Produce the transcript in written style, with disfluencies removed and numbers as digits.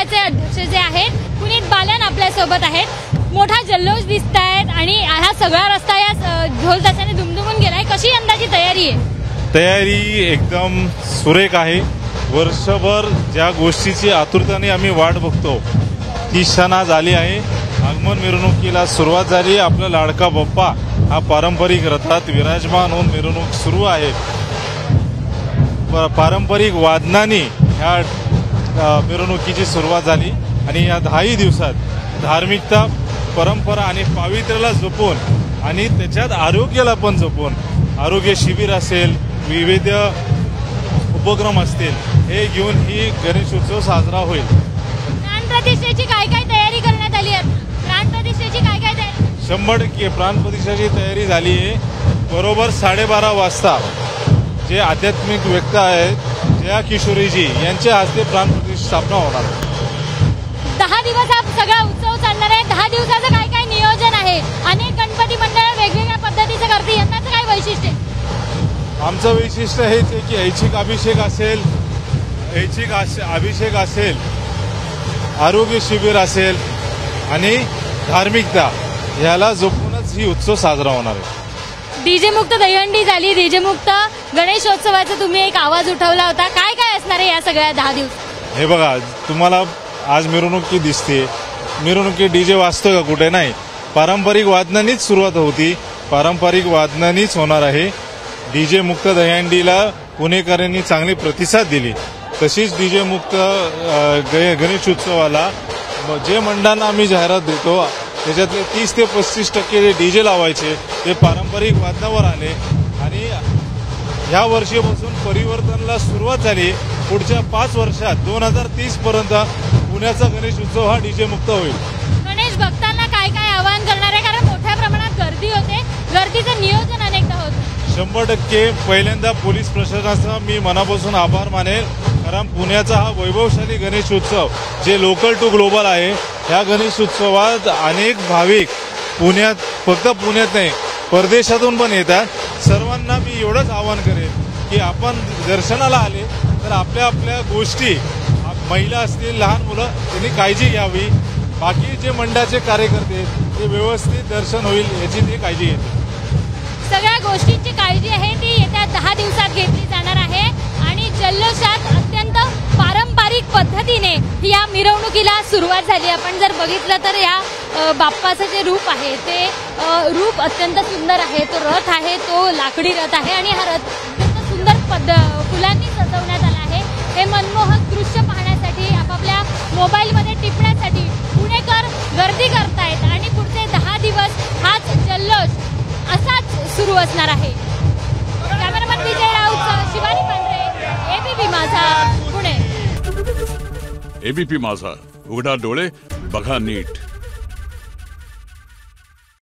मंडळाचे अध्यक्ष जे आहेत पुनीत बालन आपल्या सोबत आहेत। मोठा जल्लोष दिसतायत आणि हा सगळा रस्ता या ढोल ताशाने दुमदुमून गेलाय। कशी यंदाची तयारी आहे? तयारी एकदम सुरेख आहे। वर्षभर ज्या गोष्टीची आतुरतेने आम्ही वाट बघतो ती क्षण आज आली आहे। आगमन मिरवणुकीला सुरुवात झाली। आपला लाडका बाप्पा हा पारंपरिक रथात विराजमान होऊन मिरवणूक सुरू आहे। पारंपरिक वादनांनी ह्या मिरवणुकीची सुरुवात झाली आणि या 10 दिवसात धार्मिकता, परंपरा आणि पावित्र्याला जपून आणि त्याच्यात आरोग्याला पण जपून आरोग्य शिबिर असेल, विविध उपक्रम असतील, हे घेऊन ही गणेशोत्सव साजरा होईल। प्राण प्रतिष्ठेची काय काय तयारी करण्यात आली आहे? प्राण प्रतिष्ठेची काय काय तयारी? 100% प्राण प्रतिष्ठेची तयारी झाली आहे। बरोबर 12:30 वाजता जे आध्यात्मिक व्यक्ती आहेत जया किशोरीजी यांच्या हस्ते प्राण प्रतिष्ठा स्थापना होणार। 10 दिवस हा सगळा उत्सव चालणार आहे। 10 दिवसाचं काय काय नियोजन आहे? अनेक गणपती मंडळ वेगवेगळ्या पद्धतीचं करते, यंदाचं काय वैशिष्ट्य आहे? आमचं वैशिष्ट्य हेच आहे की ऐच्छिक अभिषेक असेल, आरोग्य शिबिर असेल आणि धार्मिकता याला जपूनच ही उत्सव साजरा होणार आहे। डीजे मुक्त दहीहंडी झाली, डीजे मुक्त गणेशोत्सवाचा तुम्ही एक आवाज उठवला होता। काय काय असणार आहे या सगळ्या 10 दिवस? हे बघा, तुम्हाला आज मिरवणुकी दिसते, मिरवणुकी डीजे वाजतो का? कुठे नाही। पारंपरिक वादनांनीच सुरुवात होती, पारंपरिक वादनांनीच होणार आहे। डीजे मुक्त दहीहंडीला पुणेकरांनी चांगली प्रतिसाद दिली, तशीच डीजे मुक्त गणेशोत्सवाला जे मंडळांना आम्ही जाहिरात देतो त्याच्यातले 30 ते 35% जे डीजे लावायचे ते पारंपरिक वादनावर आले आणि ह्या वर्षीपासून परिवर्तनाला सुरुवात झाली। पुढच्या 5 वर्षात 2030 पर्यंत पुण्याचा गणेश उत्सव हा डीजे मुक्त होईल। गणेश भक्तांना काय काय आवाहन करणार आहे? कारण मोठ्या प्रमाणात गर्दी होते, गर्दीचं नियोजन अनेकदा होतं। 100% पहिल्यांदा पोलीस प्रशासनाचा मी मनापासून आभार मानेल, कारण पुण्याचा हा वैभवशाली गणेश उत्सव जे लोकल टू ग्लोबल आहे, ह्या गणेश उत्सवात अनेक भाविक पुण्यात, फक्त पुण्यात नाही परदेशातून पण येतात। सर्वांना मी एवढंच आवाहन करेन की आपण दर्शनाला आले तर आपल्या आपल्या गोष्टी, महिला असतील, लहान मुलं, त्यांनी काळजी घ्यावी। बाकी जे मंडळाचे कार्यकर्ते ते व्यवस्थित दर्शन होईल याची ते काळजी घेतील। सगळ्या गोष्टींची काळजी आहे ती येत्या 10 दिवसात घेतली जाणार आहे आणि जल्लोषात अत्यंत पारंपरिक पद्धतीने या मिरवणुकीला सुरुवात झाली। आपण जर बघितलं तर या बाप्पाचं जे रूप आहे ते रूप अत्यंत सुंदर आहे। तो रथ आहे, तो लाकडी रथ आहे आणि हा रथ अत्यंत सुंदर फुलांनी सजवण्यात आला आहे। हे मनमोहक दृश्य पाहण्यासाठी, आपापल्या मोबाईलमध्ये टिपण्यासाठी पुणेकर गर्दी करतायत आणि पुढचे 10 दिवस हाच जल्लोष असाच सुरू असणार आहे। कॅमेरामन विजय राऊत, शिवानी पांढरे, एबीपी माझा, पुणे। एबीपी माझा, उघडा डोळे बघा नीट।